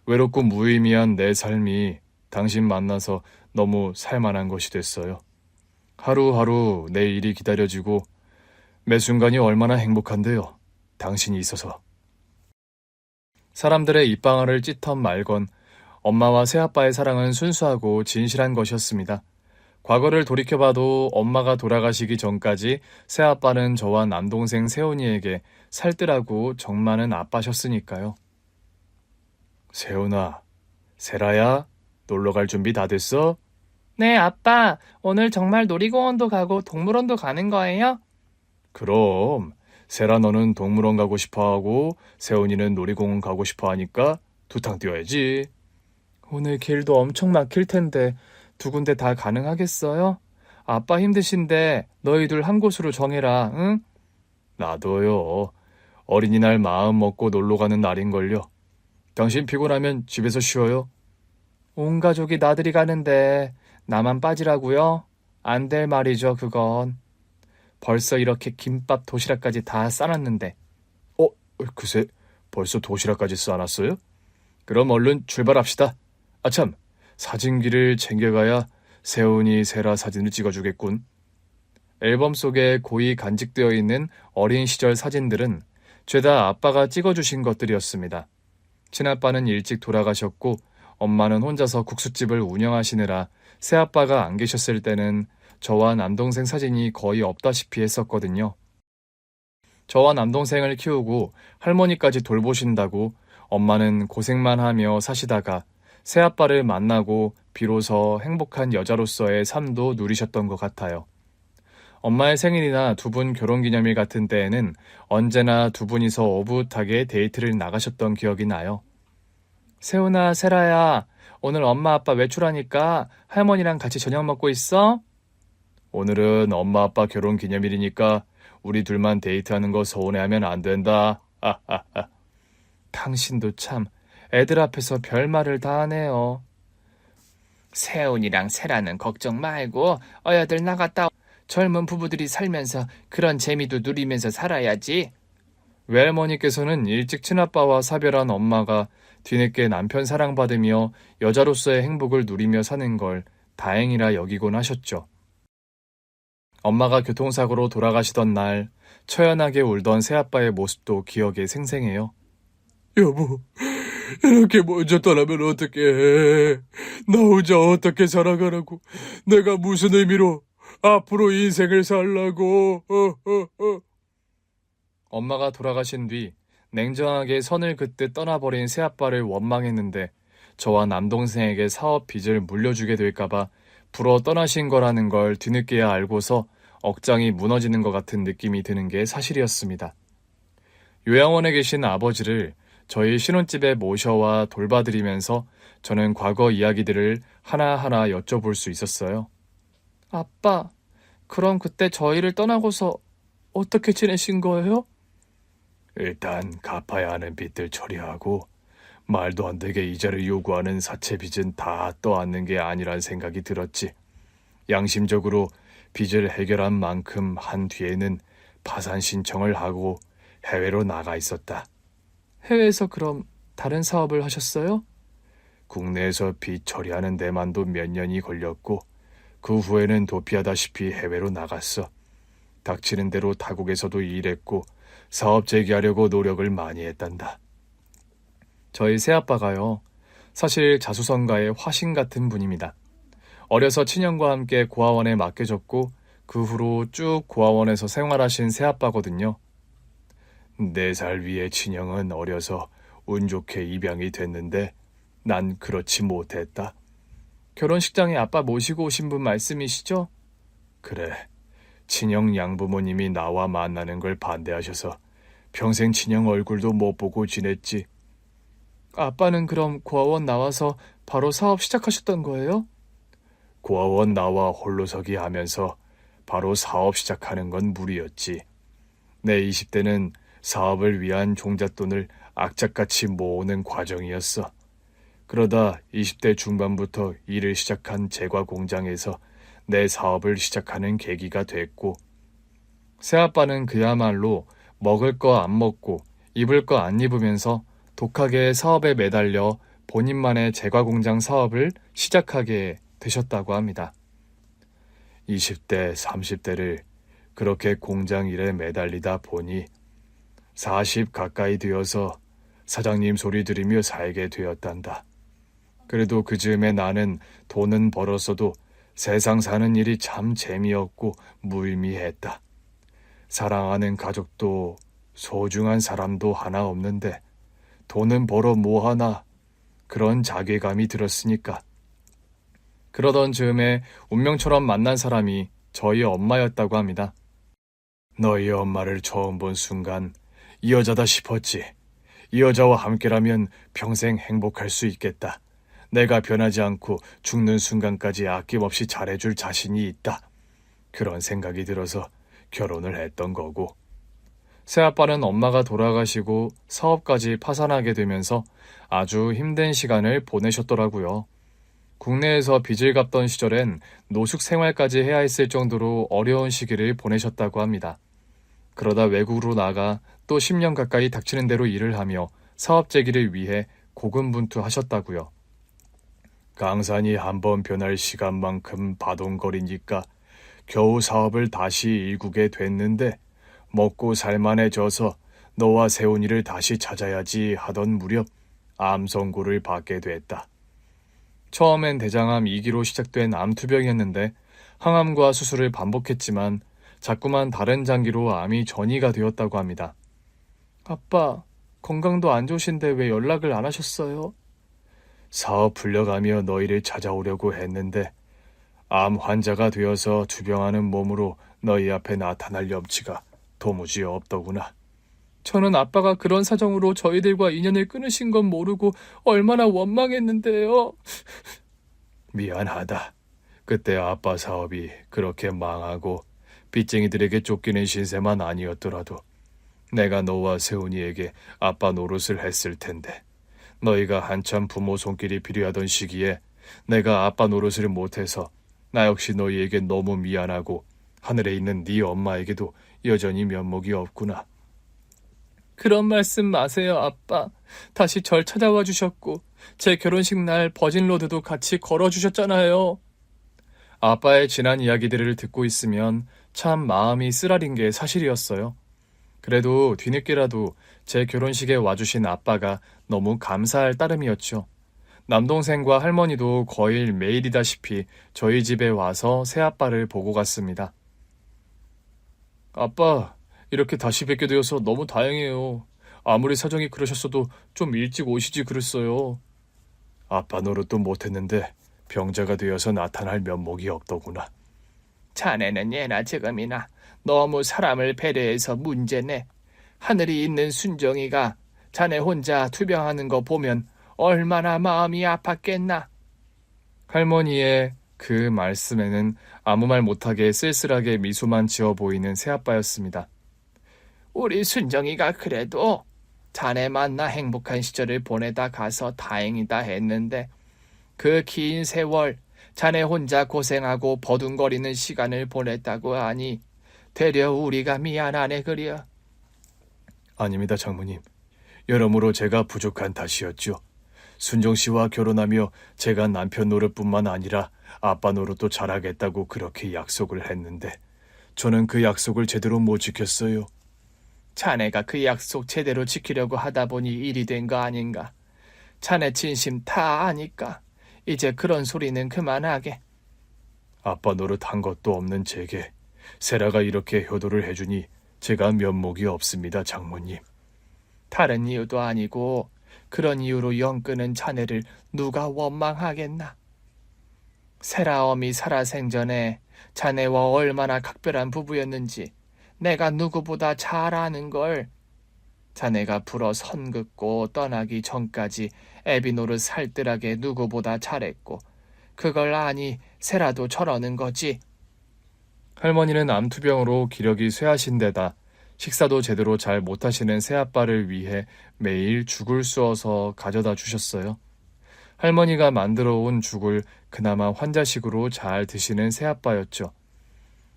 외롭고 무의미한 내 삶이 당신 만나서 너무 살만한 것이 됐어요. 하루하루 내 일이 기다려지고 매 순간이 얼마나 행복한데요. 당신이 있어서. 사람들의 입방아를 찢던 말건 엄마와 새아빠의 사랑은 순수하고 진실한 것이었습니다. 과거를 돌이켜봐도 엄마가 돌아가시기 전까지 새아빠는 저와 남동생 세훈이에게 살뜰하고 정 많은 아빠셨으니까요. 세훈아, 세라야, 놀러 갈 준비 다 됐어? 네, 아빠. 오늘 정말 놀이공원도 가고 동물원도 가는 거예요? 그럼 세라 너는 동물원 가고 싶어하고 세훈이는 놀이공원 가고 싶어하니까 두탕 뛰어야지. 오늘 길도 엄청 막힐 텐데 두 군데 다 가능하겠어요? 아빠 힘드신데 너희들 한 곳으로 정해라, 응? 나도요. 어린이날 마음 먹고 놀러 가는 날인걸요. 당신 피곤하면 집에서 쉬어요. 온 가족이 나들이 가는데 나만 빠지라고요? 안 될 말이죠, 그건. 벌써 이렇게 김밥 도시락까지 다 싸놨는데. 글쎄, 벌써 도시락까지 싸놨어요? 그럼 얼른 출발합시다. 아참, 사진기를 챙겨가야 세훈이 세라 사진을 찍어주겠군. 앨범 속에 고이 간직되어 있는 어린 시절 사진들은 죄다 아빠가 찍어주신 것들이었습니다. 친아빠는 일찍 돌아가셨고 엄마는 혼자서 국수집을 운영하시느라 새아빠가 안 계셨을 때는 저와 남동생 사진이 거의 없다시피 했었거든요. 저와 남동생을 키우고 할머니까지 돌보신다고 엄마는 고생만 하며 사시다가 새아빠를 만나고 비로소 행복한 여자로서의 삶도 누리셨던 것 같아요. 엄마의 생일이나 두 분 결혼기념일 같은 때에는 언제나 두 분이서 오붓하게 데이트를 나가셨던 기억이 나요. 세훈아, 세라야, 오늘 엄마 아빠 외출하니까 할머니랑 같이 저녁 먹고 있어? 오늘은 엄마 아빠 결혼기념일이니까 우리 둘만 데이트하는 거 서운해하면 안 된다. 당신도 참 애들 앞에서 별말을 다 하네요. 세훈이랑 세라는 걱정 말고 어여들 나갔다 젊은 부부들이 살면서 그런 재미도 누리면서 살아야지. 외할머니께서는 일찍 친아빠와 사별한 엄마가 뒤늦게 남편 사랑받으며 여자로서의 행복을 누리며 사는 걸 다행이라 여기곤 하셨죠. 엄마가 교통사고로 돌아가시던 날 처연하게 울던 새아빠의 모습도 기억에 생생해요. 여보, 이렇게 먼저 떠나면 어떡해. 나 혼자 어떻게 살아가라고. 내가 무슨 의미로 앞으로 인생을 살라고. 엄마가 돌아가신 뒤 냉정하게 선을 긋듯 떠나버린 새아빠를 원망했는데 저와 남동생에게 사업 빚을 물려주게 될까봐 불어 떠나신 거라는 걸 뒤늦게야 알고서 억장이 무너지는 것 같은 느낌이 드는 게 사실이었습니다. 요양원에 계신 아버지를 저희 신혼집에 모셔와 돌봐드리면서 저는 과거 이야기들을 하나하나 여쭤볼 수 있었어요. 아빠, 그럼 그때 저희를 떠나고서 어떻게 지내신 거예요? 일단 갚아야 하는 빚들 처리하고 말도 안 되게 이자를 요구하는 사채 빚은 다 떠안는 게 아니란 생각이 들었지. 양심적으로 빚을 해결한 만큼 한 뒤에는 파산 신청을 하고 해외로 나가 있었다. 해외에서 그럼 다른 사업을 하셨어요? 국내에서 빚 처리하는 데만도 몇 년이 걸렸고 그 후에는 도피하다시피 해외로 나갔어. 닥치는 대로 타국에서도 일했고 사업 재개하려고 노력을 많이 했단다. 저희 새아빠가요. 사실 자수성가의 화신 같은 분입니다. 어려서 친형과 함께 고아원에 맡겨졌고 그 후로 쭉 고아원에서 생활하신 새아빠거든요. 4살 위의 친형은 어려서 운 좋게 입양이 됐는데 난 그렇지 못했다. 결혼식장에 아빠 모시고 오신 분 말씀이시죠? 그래, 친형 양부모님이 나와 만나는 걸 반대하셔서 평생 친형 얼굴도 못 보고 지냈지. 아빠는 그럼 고아원 나와서 바로 사업 시작하셨던 거예요? 고아원 나와 홀로서기 하면서 바로 사업 시작하는 건 무리였지. 내 20대는 사업을 위한 종잣돈을 악착같이 모으는 과정이었어. 그러다 20대 중반부터 일을 시작한 제과 공장에서 내 사업을 시작하는 계기가 됐고, 새아빠는 그야말로 먹을 거 안 먹고 입을 거 안 입으면서 독하게 사업에 매달려 본인만의 제과공장 사업을 시작하게 되셨다고 합니다. 20대, 30대를 그렇게 공장 일에 매달리다 보니 40 가까이 되어서 사장님 소리 들으며 살게 되었단다. 그래도 그 즈음에 나는 돈은 벌었어도 세상 사는 일이 참 재미없고 무의미했다. 사랑하는 가족도 소중한 사람도 하나 없는데 돈은 벌어 뭐하나, 그런 자괴감이 들었으니까. 그러던 즈음에 운명처럼 만난 사람이 저희 엄마였다고 합니다. 너희 엄마를 처음 본 순간 이 여자다 싶었지. 이 여자와 함께라면 평생 행복할 수 있겠다. 내가 변하지 않고 죽는 순간까지 아낌없이 잘해줄 자신이 있다. 그런 생각이 들어서 결혼을 했던 거고. 새아빠는 엄마가 돌아가시고 사업까지 파산하게 되면서 아주 힘든 시간을 보내셨더라고요. 국내에서 빚을 갚던 시절엔 노숙 생활까지 해야 했을 정도로 어려운 시기를 보내셨다고 합니다. 그러다 외국으로 나가 또 10년 가까이 닥치는 대로 일을 하며 사업 재기를 위해 고군분투하셨다고요. 강산이 한번 변할 시간만큼 바동거리니까 겨우 사업을 다시 일구게 됐는데 먹고 살만해져서 너와 세훈이를 다시 찾아야지 하던 무렵 암 선고를 받게 됐다. 처음엔 대장암 2기로 시작된 암투병이었는데 항암과 수술을 반복했지만 자꾸만 다른 장기로 암이 전이가 되었다고 합니다. 아빠, 건강도 안 좋으신데 왜 연락을 안 하셨어요? 사업 풀려가며 너희를 찾아오려고 했는데 암 환자가 되어서 투병하는 몸으로 너희 앞에 나타날 염치가 도무지 없더구나. 저는 아빠가 그런 사정으로 저희들과 인연을 끊으신 건 모르고 얼마나 원망했는데요. 미안하다. 그때 아빠 사업이 그렇게 망하고 빚쟁이들에게 쫓기는 신세만 아니었더라도 내가 너와 세훈이에게 아빠 노릇을 했을 텐데 너희가 한참 부모 손길이 필요하던 시기에 내가 아빠 노릇을 못해서 나 역시 너희에게 너무 미안하고 하늘에 있는 네 엄마에게도 여전히 면목이 없구나. 그런 말씀 마세요, 아빠. 다시 절 찾아와 주셨고 제 결혼식 날 버진로드도 같이 걸어주셨잖아요. 아빠의 지난 이야기들을 듣고 있으면 참 마음이 쓰라린 게 사실이었어요. 그래도 뒤늦게라도 제 결혼식에 와주신 아빠가 너무 감사할 따름이었죠. 남동생과 할머니도 거의 매일이다시피 저희 집에 와서 새아빠를 보고 갔습니다. 아빠, 이렇게 다시 뵙게 되어서 너무 다행이에요. 아무리 사정이 그러셨어도 좀 일찍 오시지 그랬어요. 아빠 노릇도 못했는데 병자가 되어서 나타날 면목이 없더구나. 자네는 예나 지금이나 너무 사람을 배려해서 문제네. 하늘이 있는 순정이가 자네 혼자 투병하는 거 보면 얼마나 마음이 아팠겠나. 할머니의 그 말씀에는 아무 말 못하게 쓸쓸하게 미소만 지어 보이는 새아빠였습니다. 우리 순정이가 그래도 자네 만나 행복한 시절을 보내다 가서 다행이다 했는데 그 긴 세월 자네 혼자 고생하고 버둥거리는 시간을 보냈다고 하니 되려 우리가 미안하네 그려. 아닙니다, 장모님. 여러모로 제가 부족한 탓이었죠. 순정 씨와 결혼하며 제가 남편 노릇뿐만 아니라 아빠 노릇도 잘하겠다고 그렇게 약속을 했는데 저는 그 약속을 제대로 못 지켰어요. 자네가 그 약속 제대로 지키려고 하다 보니 일이 된 거 아닌가. 자네 진심 다 아니까 이제 그런 소리는 그만하게. 아빠 노릇 한 것도 없는 제게 세라가 이렇게 효도를 해주니 제가 면목이 없습니다, 장모님. 다른 이유도 아니고 그런 이유로 영 끄는 자네를 누가 원망하겠나. 세라 어미 살아생전에 자네와 얼마나 각별한 부부였는지 내가 누구보다 잘 아는 걸. 자네가 불어 선 긋고 떠나기 전까지 애비 노릇 살뜰하게 누구보다 잘했고 그걸 아니 세라도 저러는 거지. 할머니는 암투병으로 기력이 쇠하신 데다 식사도 제대로 잘 못하시는 새아빠를 위해 매일 죽을 쑤어서 가져다 주셨어요. 할머니가 만들어 온 죽을 그나마 환자식으로 잘 드시는 새아빠였죠.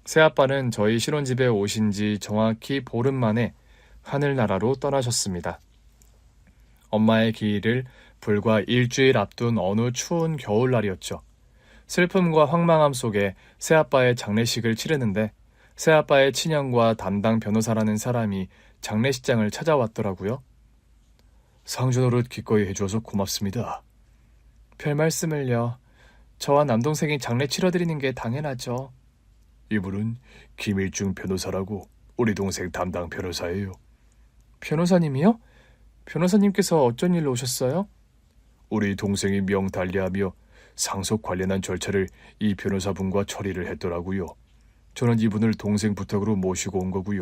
새아빠는 저희 신혼집에 오신 지 정확히 보름 만에 하늘나라로 떠나셨습니다. 엄마의 기일을 불과 일주일 앞둔 어느 추운 겨울날이었죠. 슬픔과 황망함 속에 새아빠의 장례식을 치르는데 새아빠의 친형과 담당 변호사라는 사람이 장례식장을 찾아왔더라고요. 상주 노릇 기꺼이 해줘서 고맙습니다. 별 말씀을요. 저와 남동생이 장례 치러드리는 게 당연하죠. 이분은 김일중 변호사라고 우리 동생 담당 변호사예요. 변호사님이요? 변호사님께서 어쩐 일로 오셨어요? 우리 동생이 명달리하며 상속 관련한 절차를 이 변호사분과 처리를 했더라고요. 저는 이분을 동생 부탁으로 모시고 온 거고요.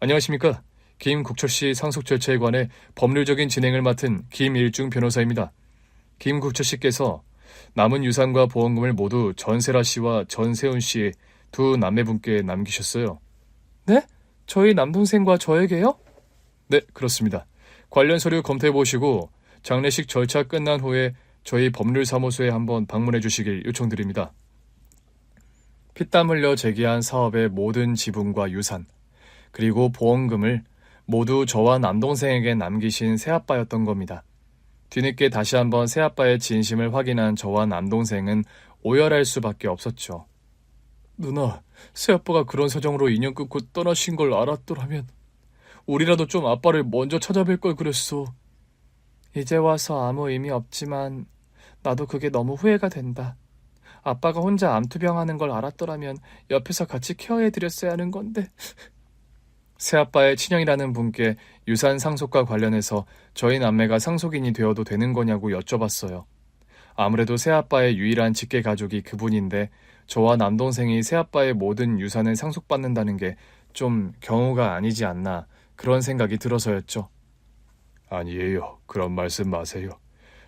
안녕하십니까. 김국철씨 상속 절차에 관해 법률적인 진행을 맡은 김일중 변호사입니다. 김국철씨께서 남은 유산과 보험금을 모두 전세라 씨와 전세훈 씨 두 남매분께 남기셨어요. 네? 저희 남동생과 저에게요? 네, 그렇습니다. 관련 서류 검토해보시고 장례식 절차 끝난 후에 저희 법률사무소에 한번 방문해 주시길 요청드립니다. 피땀 흘려 제기한 사업의 모든 지분과 유산, 그리고 보험금을 모두 저와 남동생에게 남기신 새아빠였던 겁니다. 뒤늦게 다시 한번 새아빠의 진심을 확인한 저와 남동생은 오열할 수밖에 없었죠. 누나, 새아빠가 그런 사정으로 인연 끊고 떠나신 걸 알았더라면 우리라도 좀 아빠를 먼저 찾아뵐 걸 그랬어. 이제 와서 아무 의미 없지만 나도 그게 너무 후회가 된다. 아빠가 혼자 암투병하는 걸 알았더라면 옆에서 같이 케어해드렸어야 하는 건데. 새아빠의 친형이라는 분께 유산 상속과 관련해서 저희 남매가 상속인이 되어도 되는 거냐고 여쭤봤어요. 아무래도 새아빠의 유일한 직계 가족이 그분인데 저와 남동생이 새아빠의 모든 유산을 상속받는다는 게 좀 경우가 아니지 않나 그런 생각이 들어서였죠. 아니에요. 그런 말씀 마세요.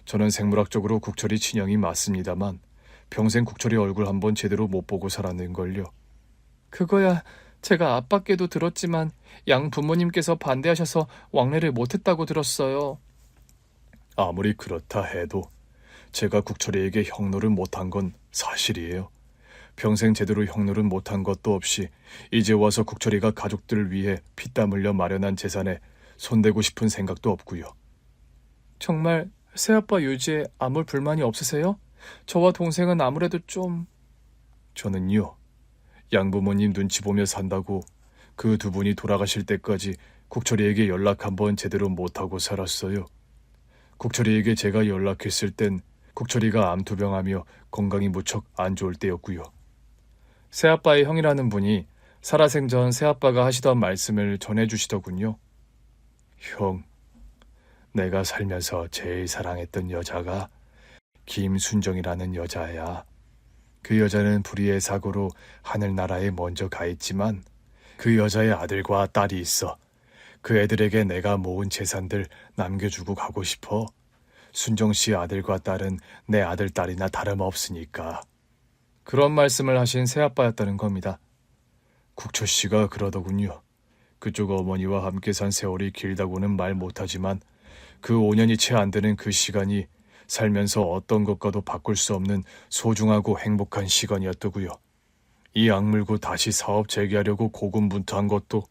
저는 생물학적으로 국철이 친형이 맞습니다만 평생 국철이 얼굴 한번 제대로 못 보고 살았는걸요. 그거야 제가 아빠께도 들었지만 양 부모님께서 반대하셔서 왕래를 못했다고 들었어요. 아무리 그렇다 해도 제가 국철이에게 형노를 못한 건 사실이에요. 평생 제대로 형노릇 못한 것도 없이 이제 와서 국철이가 가족들을 위해 피땀 흘려 마련한 재산에 손대고 싶은 생각도 없고요. 정말 새아빠 유지에 아무 불만이 없으세요? 저와 동생은 아무래도 좀... 저는요, 양부모님 눈치 보며 산다고 그 두 분이 돌아가실 때까지 국철이에게 연락 한번 제대로 못하고 살았어요. 국철이에게 제가 연락했을 땐 국철이가 암투병하며 건강이 무척 안 좋을 때였고요. 새아빠의 형이라는 분이 살아생전 새아빠가 하시던 말씀을 전해주시더군요. 형, 내가 살면서 제일 사랑했던 여자가 김순정이라는 여자야. 그 여자는 불의의 사고로 하늘나라에 먼저 가 있지만 그 여자의 아들과 딸이 있어. 그 애들에게 내가 모은 재산들 남겨주고 가고 싶어. 순정 씨 아들과 딸은 내 아들, 딸이나 다름없으니까. 그런 말씀을 하신 새아빠였다는 겁니다. 국철 씨가 그러더군요. 그쪽 어머니와 함께 산 세월이 길다고는 말 못하지만 그 5년이 채 안 되는 그 시간이 살면서 어떤 것과도 바꿀 수 없는 소중하고 행복한 시간이었더구요. 이 악물고 다시 사업 재개하려고 고군분투한 것도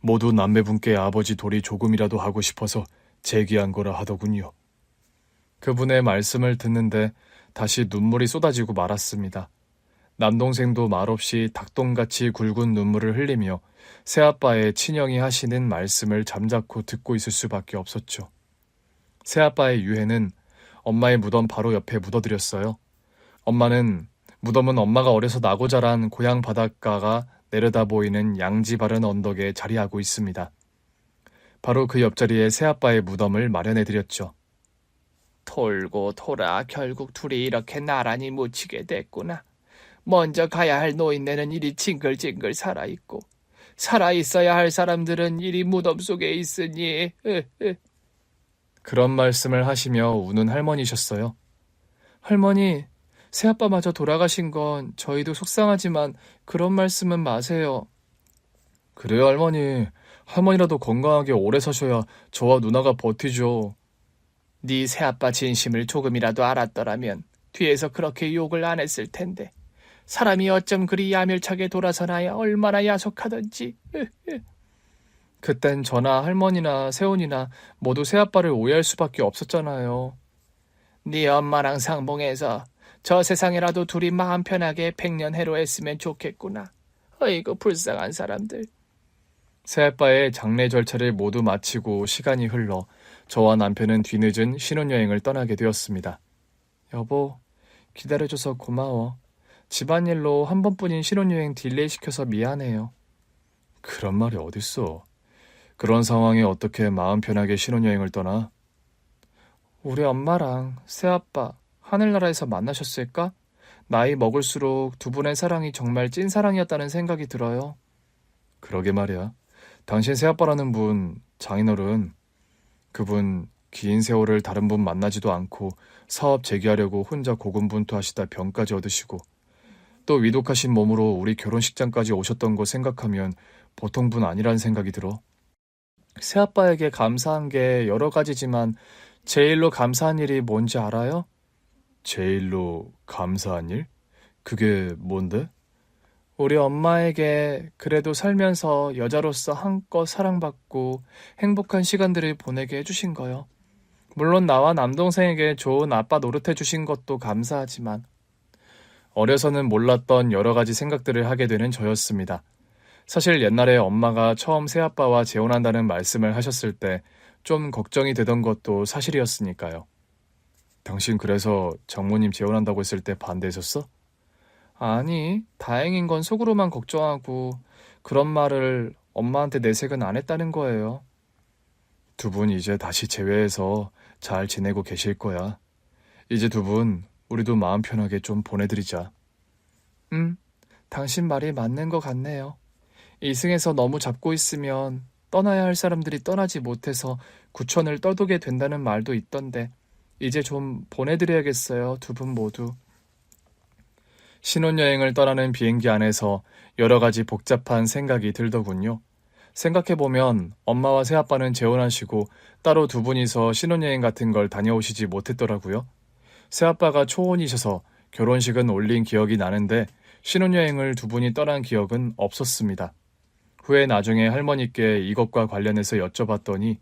모두 남매분께 아버지 도리 조금이라도 하고 싶어서 재개한 거라 하더군요. 그분의 말씀을 듣는데 다시 눈물이 쏟아지고 말았습니다. 남동생도 말없이 닭똥같이 굵은 눈물을 흘리며 새아빠의 친형이 하시는 말씀을 잠자코 듣고 있을 수밖에 없었죠. 새아빠의 유해는 엄마의 무덤 바로 옆에 묻어드렸어요. 엄마는 무덤은 엄마가 어려서 나고 자란 고향 바닷가가 내려다 보이는 양지 바른 언덕에 자리하고 있습니다. 바로 그 옆자리에 새아빠의 무덤을 마련해드렸죠. 돌고 돌아 결국 둘이 이렇게 나란히 묻히게 됐구나. 먼저 가야 할 노인네는 이리 징글징글 살아있고 살아있어야 할 사람들은 이리 무덤 속에 있으니 그런 말씀을 하시며 우는 할머니셨어요. 할머니, 새아빠마저 돌아가신 건 저희도 속상하지만 그런 말씀은 마세요. 그래요, 할머니. 할머니라도 건강하게 오래 사셔야 저와 누나가 버티죠. 네 새아빠 진심을 조금이라도 알았더라면 뒤에서 그렇게 욕을 안 했을 텐데. 사람이 어쩜 그리 야멸차게 돌아서나야 얼마나 야속하던지. 그땐 저나 할머니나 세훈이나 모두 새아빠를 오해할 수밖에 없었잖아요. 네 엄마랑 상봉해서 저 세상에라도 둘이 마음 편하게 백년해로했으면 좋겠구나. 어이구 불쌍한 사람들. 새아빠의 장례 절차를 모두 마치고 시간이 흘러 저와 남편은 뒤늦은 신혼여행을 떠나게 되었습니다. 여보, 기다려줘서 고마워. 집안일로 한 번뿐인 신혼여행 딜레이 시켜서 미안해요. 그런 말이 어딨어. 그런 상황에 어떻게 마음 편하게 신혼여행을 떠나? 우리 엄마랑 새아빠 하늘나라에서 만나셨을까? 나이 먹을수록 두 분의 사랑이 정말 찐사랑이었다는 생각이 들어요. 그러게 말이야. 당신 새아빠라는 분, 장인어른, 그분 긴 세월을 다른 분 만나지도 않고 사업 재개하려고 혼자 고군분투하시다 병까지 얻으시고 또 위독하신 몸으로 우리 결혼식장까지 오셨던 거 생각하면 보통 분 아니라는 생각이 들어. 새아빠에게 감사한 게 여러 가지지만 제일로 감사한 일이 뭔지 알아요? 제일로 감사한 일? 그게 뭔데? 우리 엄마에게 그래도 살면서 여자로서 한껏 사랑받고 행복한 시간들을 보내게 해주신 거요. 물론 나와 남동생에게 좋은 아빠 노릇해 주신 것도 감사하지만 어려서는 몰랐던 여러 가지 생각들을 하게 되는 저였습니다. 사실 옛날에 엄마가 처음 새아빠와 재혼한다는 말씀을 하셨을 때 좀 걱정이 되던 것도 사실이었으니까요. 당신 그래서 장모님 재혼한다고 했을 때 반대했었어? 아니, 다행인 건 속으로만 걱정하고 그런 말을 엄마한테 내색은 안 했다는 거예요. 두 분 이제 다시 재회해서 잘 지내고 계실 거야. 이제 두 분 우리도 마음 편하게 좀 보내드리자. 당신 말이 맞는 것 같네요. 이승에서 너무 잡고 있으면 떠나야 할 사람들이 떠나지 못해서 구천을 떠도게 된다는 말도 있던데 이제 좀 보내드려야겠어요, 두 분 모두. 신혼여행을 떠나는 비행기 안에서 여러 가지 복잡한 생각이 들더군요. 생각해보면 엄마와 새아빠는 재혼하시고 따로 두 분이서 신혼여행 같은 걸 다녀오시지 못했더라고요. 새아빠가 초혼이셔서 결혼식은 올린 기억이 나는데 신혼여행을 두 분이 떠난 기억은 없었습니다. 후에 나중에 할머니께 이것과 관련해서 여쭤봤더니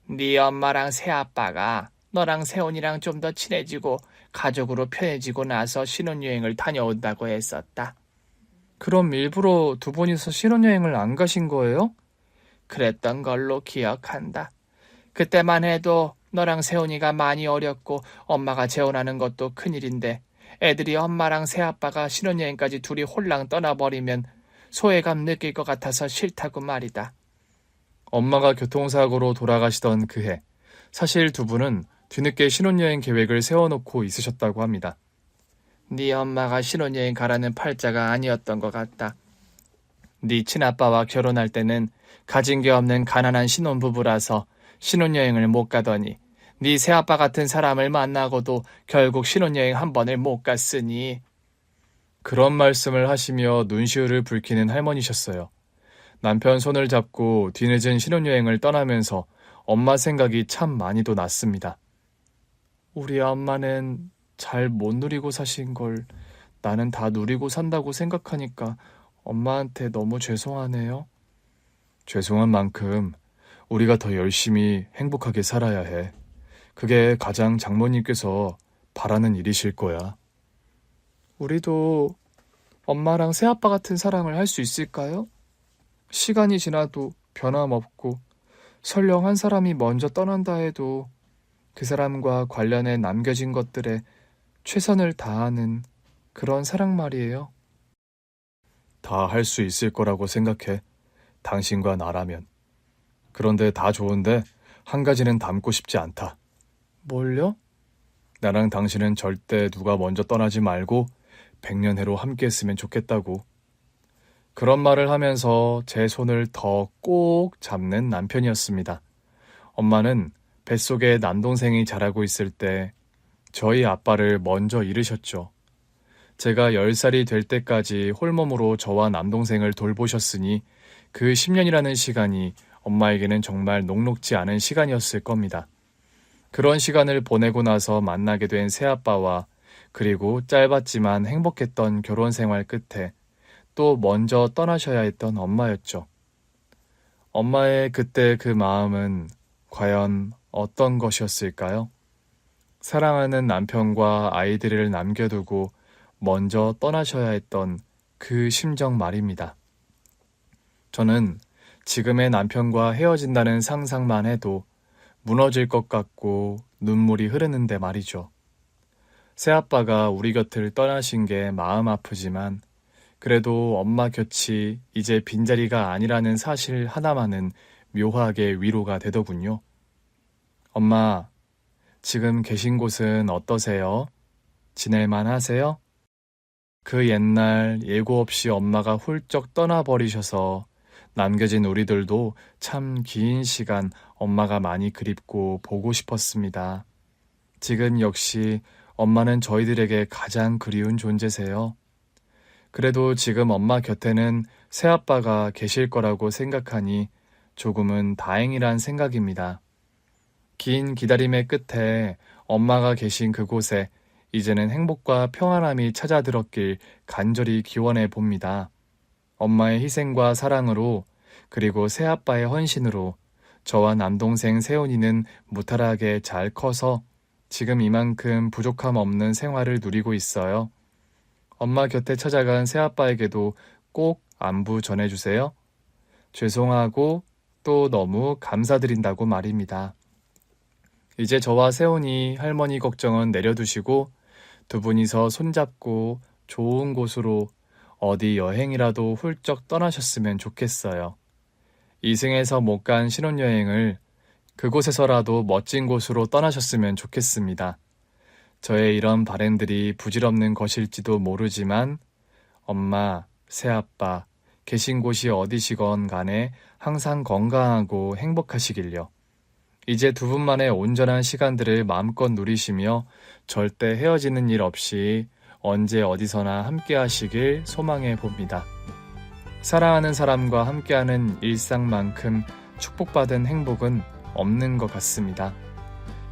네 엄마랑 새아빠가 너랑 세훈이랑 좀 더 친해지고 가족으로 편해지고 나서 신혼여행을 다녀온다고 했었다. 그럼 일부러 두 분이서 신혼여행을 안 가신 거예요? 그랬던 걸로 기억한다. 그때만 해도 너랑 세훈이가 많이 어렸고 엄마가 재혼하는 것도 큰일인데 애들이 엄마랑 새아빠가 신혼여행까지 둘이 홀랑 떠나버리면 소외감 느낄 것 같아서 싫다고 말이다. 엄마가 교통사고로 돌아가시던 그해, 사실 두 분은 뒤늦게 신혼여행 계획을 세워놓고 있으셨다고 합니다. 네 엄마가 신혼여행 가라는 팔자가 아니었던 것 같다. 네 친아빠와 결혼할 때는 가진 게 없는 가난한 신혼부부라서 신혼여행을 못 가더니 네 새아빠 같은 사람을 만나고도 결국 신혼여행 한 번을 못 갔으니. 그런 말씀을 하시며 눈시울을 붉히는 할머니셨어요. 남편 손을 잡고 뒤늦은 신혼여행을 떠나면서 엄마 생각이 참 많이도 났습니다. 우리 엄마는 잘 못 누리고 사신 걸 나는 다 누리고 산다고 생각하니까 엄마한테 너무 죄송하네요. 죄송한 만큼 우리가 더 열심히 행복하게 살아야 해. 그게 가장 장모님께서 바라는 일이실 거야. 우리도 엄마랑 새아빠 같은 사랑을 할 수 있을까요? 시간이 지나도 변함없고 설령 한 사람이 먼저 떠난다 해도 그 사람과 관련해 남겨진 것들에 최선을 다하는 그런 사랑 말이에요. 다 할 수 있을 거라고 생각해. 당신과 나라면. 그런데 다 좋은데 한 가지는 담고 싶지 않다. 뭘요? 나랑 당신은 절대 누가 먼저 떠나지 말고 100년해로 함께 했으면 좋겠다고. 그런 말을 하면서 제 손을 더 꼭 잡는 남편이었습니다. 엄마는 뱃속에 남동생이 자라고 있을 때 저희 아빠를 먼저 잃으셨죠. 제가 10살이 될 때까지 홀몸으로 저와 남동생을 돌보셨으니 그 10년이라는 시간이 엄마에게는 정말 녹록지 않은 시간이었을 겁니다. 그런 시간을 보내고 나서 만나게 된 새아빠와 그리고 짧았지만 행복했던 결혼 생활 끝에 또 먼저 떠나셔야 했던 엄마였죠. 엄마의 그때 그 마음은 과연 어떤 것이었을까요? 사랑하는 남편과 아이들을 남겨두고 먼저 떠나셔야 했던 그 심정 말입니다. 저는 지금의 남편과 헤어진다는 상상만 해도 무너질 것 같고 눈물이 흐르는데 말이죠. 새아빠가 우리 곁을 떠나신 게 마음 아프지만 그래도 엄마 곁이 이제 빈자리가 아니라는 사실 하나만은 묘하게 위로가 되더군요. 엄마, 지금 계신 곳은 어떠세요? 지낼만 하세요? 그 옛날 예고 없이 엄마가 훌쩍 떠나버리셔서 남겨진 우리들도 참 긴 시간 엄마가 많이 그립고 보고 싶었습니다. 지금 역시 엄마는 저희들에게 가장 그리운 존재세요. 그래도 지금 엄마 곁에는 새아빠가 계실 거라고 생각하니 조금은 다행이란 생각입니다. 긴 기다림의 끝에 엄마가 계신 그곳에 이제는 행복과 평안함이 찾아들었길 간절히 기원해 봅니다. 엄마의 희생과 사랑으로 그리고 새아빠의 헌신으로 저와 남동생 세훈이는 무탈하게 잘 커서 지금 이만큼 부족함 없는 생활을 누리고 있어요. 엄마 곁에 찾아간 새아빠에게도 꼭 안부 전해주세요. 죄송하고 또 너무 감사드린다고 말입니다. 이제 저와 세훈이 할머니 걱정은 내려두시고 두 분이서 손잡고 좋은 곳으로 어디 여행이라도 훌쩍 떠나셨으면 좋겠어요. 이승에서 못 간 신혼여행을 그곳에서라도 멋진 곳으로 떠나셨으면 좋겠습니다. 저의 이런 바램들이 부질없는 것일지도 모르지만 엄마, 새아빠, 계신 곳이 어디시건 간에 항상 건강하고 행복하시길요. 이제 두 분만의 온전한 시간들을 마음껏 누리시며 절대 헤어지는 일 없이 언제 어디서나 함께 하시길 소망해 봅니다. 사랑하는 사람과 함께하는 일상만큼 축복받은 행복은 없는 것 같습니다.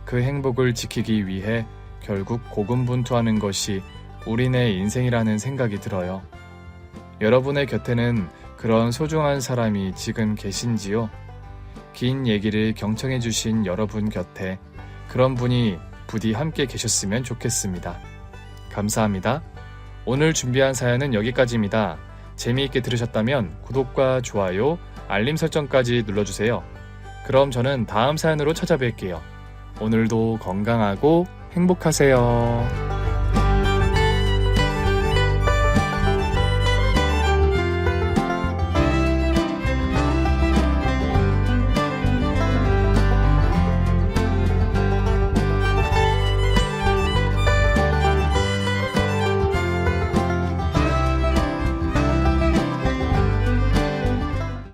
그 행복을 지키기 위해 결국 고군분투하는 것이 우리네 인생이라는 생각이 들어요. 여러분의 곁에는 그런 소중한 사람이 지금 계신지요? 긴 얘기를 경청해 주신 여러분 곁에 그런 분이 부디 함께 계셨으면 좋겠습니다. 감사합니다. 오늘 준비한 사연은 여기까지입니다. 재미있게 들으셨다면 구독과 좋아요, 알림 설정까지 눌러주세요. 그럼 저는 다음 사연으로 찾아뵐게요. 오늘도 건강하고 행복하세요.